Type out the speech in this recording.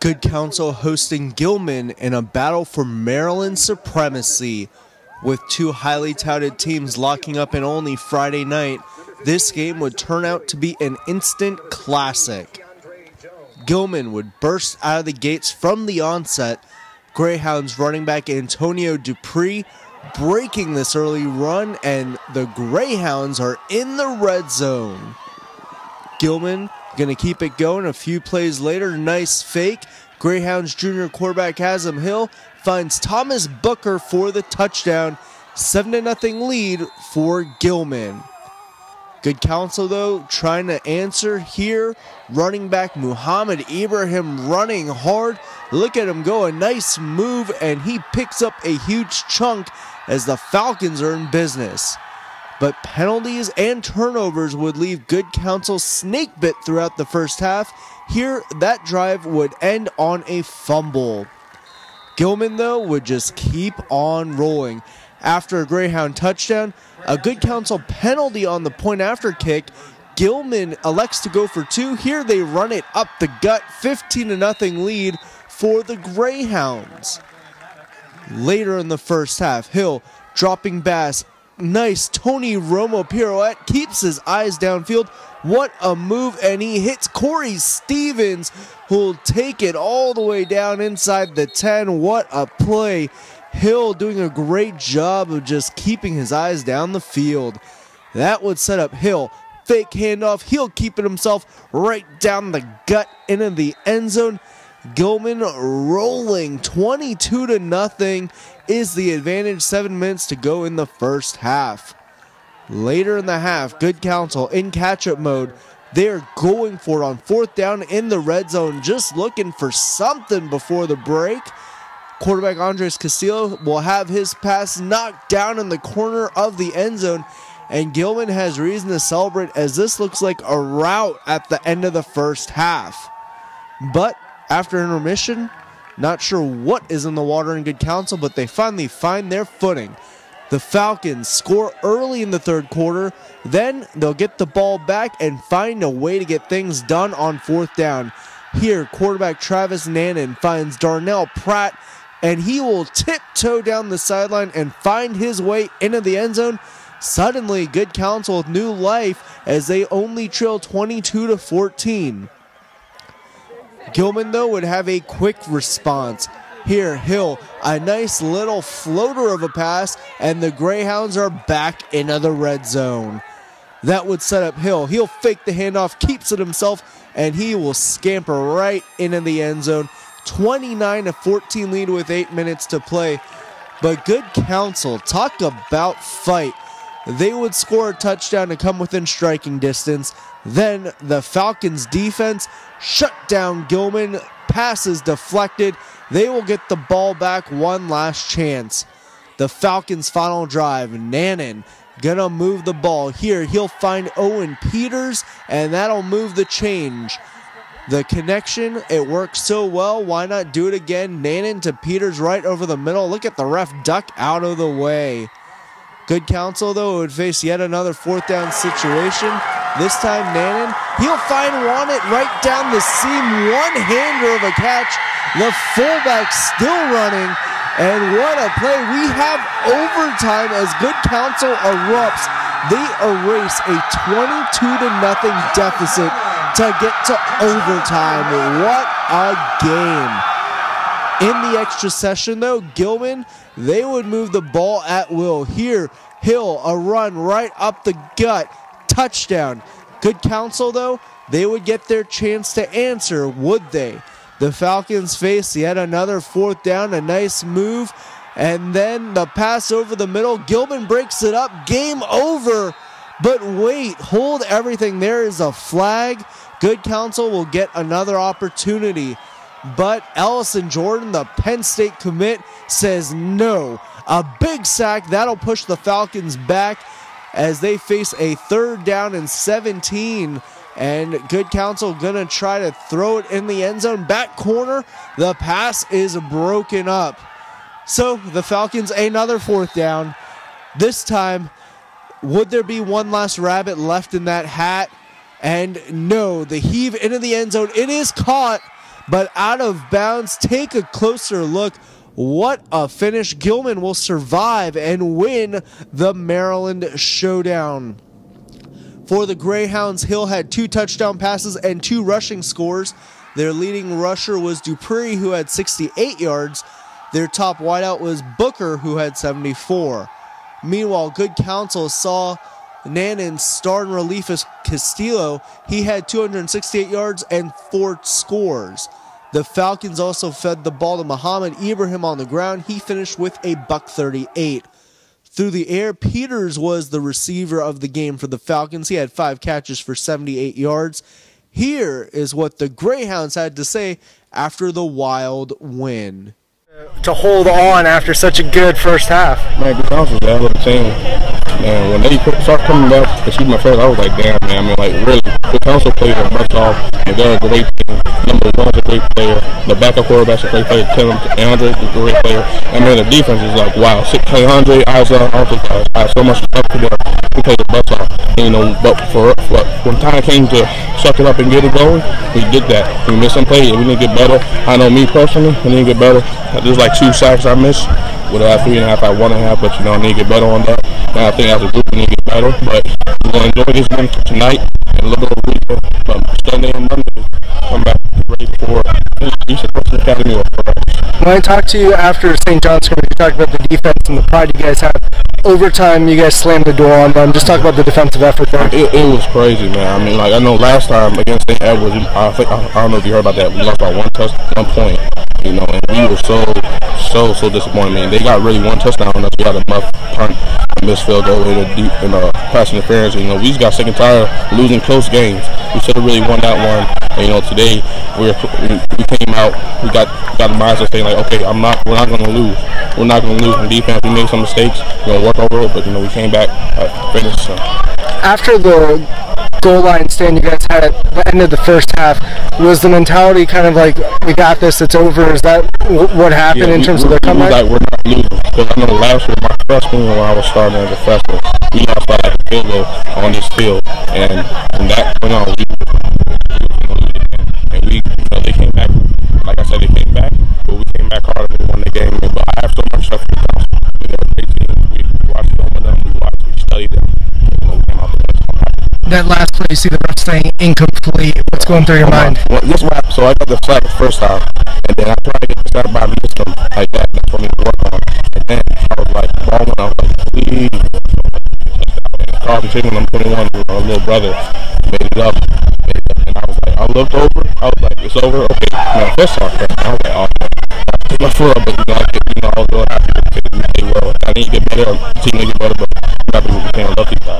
Good Counsel hosting Gilman in a battle for Maryland supremacy. With two highly touted teams locking up in only Friday night, this game would turn out to be an instant classic. Gilman would burst out of the gates from the onset, Greyhounds running back Antonio Dupree breaking this early run, and the Greyhounds are in the red zone. Gilman going to keep it going. A few plays later, nice fake. Greyhounds junior quarterback Haslam Hill finds Thomas Booker for the touchdown. 7-0 lead for Gilman. Good Counsel, though, trying to answer here. Running back Muhammad Ibrahim running hard. Look at him go, a nice move, and he picks up a huge chunk as the Falcons are in business. But penalties and turnovers would leave Good Counsel snake bit throughout the first half. Here, that drive would end on a fumble. Gilman, though, would just keep on rolling. After a Greyhound touchdown, a Good Counsel penalty on the point after kick, Gilman elects to go for two. Here they run it up the gut, 15-0 lead for the Greyhounds. Later in the first half, Hill dropping bass. Nice Tony Romo pirouette, keeps his eyes downfield. What a move, and he hits Corey Stevens, who'll take it all the way down inside the 10. What a play. Hill doing a great job of just keeping his eyes down the field. That would set up Hill. Fake handoff. He'll keep it himself right down the gut into the end zone. Gilman rolling 22-0 is the advantage. 7 minutes to go in the first half. Later in the half, Good Counsel in catch-up mode. They're going for it on fourth down in the red zone, just looking for something before the break. Quarterback Andres Castillo will have his pass knocked down in the corner of the end zone, and Gilman has reason to celebrate as this looks like a rout at the end of the first half. But after intermission, not sure what is in the water in Good Counsel, but they finally find their footing. The Falcons score early in the third quarter, then they'll get the ball back and find a way to get things done on fourth down. Here, quarterback Travis Nannon finds Darnell Pratt, and he will tiptoe down the sideline and find his way into the end zone. Suddenly, Good Counsel with new life as they only trail 22-14. Gilman, though, would have a quick response. Here, Hill, a nice little floater of a pass, and the Greyhounds are back into the red zone. That would set up Hill. He'll fake the handoff, keeps it himself, and he will scamper right into the end zone. 29-14 lead with 8 minutes to play. But Good Counsel, talk about fight. They would score a touchdown to come within striking distance. Then the Falcons defense shut down Gilman. Passes deflected. They will get the ball back one last chance. The Falcons' final drive. Nannon gonna move the ball. Here he'll find Owen Peters, and that'll move the change. The connection, it works so well. Why not do it again? Nannon to Peters right over the middle. Look at the ref duck out of the way. Good Counsel, though, would face yet another fourth down situation. This time, Nannon, he'll find Wanted right down the seam. One-hander of a catch. The fullback still running. And what a play. We have overtime as Good Counsel erupts. They erase a 22-0 deficit to get to overtime. What a game. In the extra session, though, Gilman, they would move the ball at will. Here, Hill, a run right up the gut. Touchdown. Good Counsel, though, they would get their chance to answer, would they? The Falcons face yet another fourth down, a nice move, and then the pass over the middle. Gilman breaks it up. Game over. But wait, hold everything. There is a flag. Good Counsel will get another opportunity. But Ellison Jordan, the Penn State commit, says no. A big sack. That'll push the Falcons back as they face a 3rd down and 17. And Good Counsel gonna try to throw it in the end zone. Back corner. The pass is broken up. So the Falcons, another 4th down. This time, would there be one last rabbit left in that hat? And no, the heave into the end zone. It is caught. but out of bounds. Take a closer look. What a finish. Gilman will survive and win the Maryland showdown. For the Greyhounds, Hill had 2 touchdown passes and 2 rushing scores. Their leading rusher was Dupree, who had 68 yards. Their top wideout was Booker, who had 74. Meanwhile, good Counsel saw Nannon's star in relief as Castillo. He had 268 yards and 4 scores. The Falcons also fed the ball to Muhammad Ibrahim on the ground. He finished with a $138. Through the air, Peters was the receiver of the game for the Falcons. He had 5 catches for 78 yards. Here is what the Greyhounds had to say after the Wild win. To hold on after such a good first half. Man, the Counsel was a hell of a team. Man, when they started coming back to shoot my first, I was like, damn, man. I mean, like, really, the Counsel played their butts off. They're a great team. Number 1's a great player. The backup quarterback's a great player. Tim Andre is a great player. I mean, the defense is like, wow. Andre, Isaac, I have so much stuff to do. We played their butts off. And, you know, but when time came to suck it up and get it going, we did that. We missed some plays. We need to get better. I know me personally, I need to get better. There's like 2 sacks I missed. Would have had 3.5, I had 1.5, but you know, I need to get better on that. And I think as a group we need to get better. But we're going to enjoy this game tonight and a little bit of weekend. But Sunday and Monday, come back ready for Eastern Christian Academy or for us. When I talked to you after St. John's scrimmage, you talked about the defense and the pride you guys have. Overtime, you guys slammed the door on them. Just talk about the defensive effort there. It was crazy, man. I mean, like, I know last time against St. Edwards, I don't know if you heard about that. We lost by 1 point. You know, and we were so disappointed, man. They got really 1 touchdown on us. We had a muff punt, a missed field goal, and a deep pass interference. You know, we just got sick and tired of losing close games. We should have really won that one. And, you know, today we came out. We got the mindset saying like, okay, we're not going to lose. We're not going to lose. In defense, we made some mistakes. We're going to work over it, but you know, we came back, finished. So. After the goal line stand you guys had at the end of the first half, was the mentality kind of like, we got this, it's over? Is that what happened in terms of their comeback? Like, we're not losing. Because I know last year, my freshman year when I was starting as a freshman, we lost by like a field goal on this field. And from that point on, we they came back. Like I said, they came back, but we came back hard and we won the game. But I have so much stuff for the Counsel. They're a great team. We watched film with them. We studied them. You know, we came out the That last play, you see the ref saying incomplete. What's going through your mind? Well, this one, so I got the sack the first time, and then I tried to get the sack by system like that. That's what I need to work on. And then I was like, balling. I was like, please. Carlton Chicken, I'm 21, my little brother, made it up. And I was like, I looked over. I was like, it's over. Okay, now first off, I was like, oh, I took my foot up, but I was real happy with it. We played well. I need to get better. The team need to get better, but I'm happy we became a lucky guy.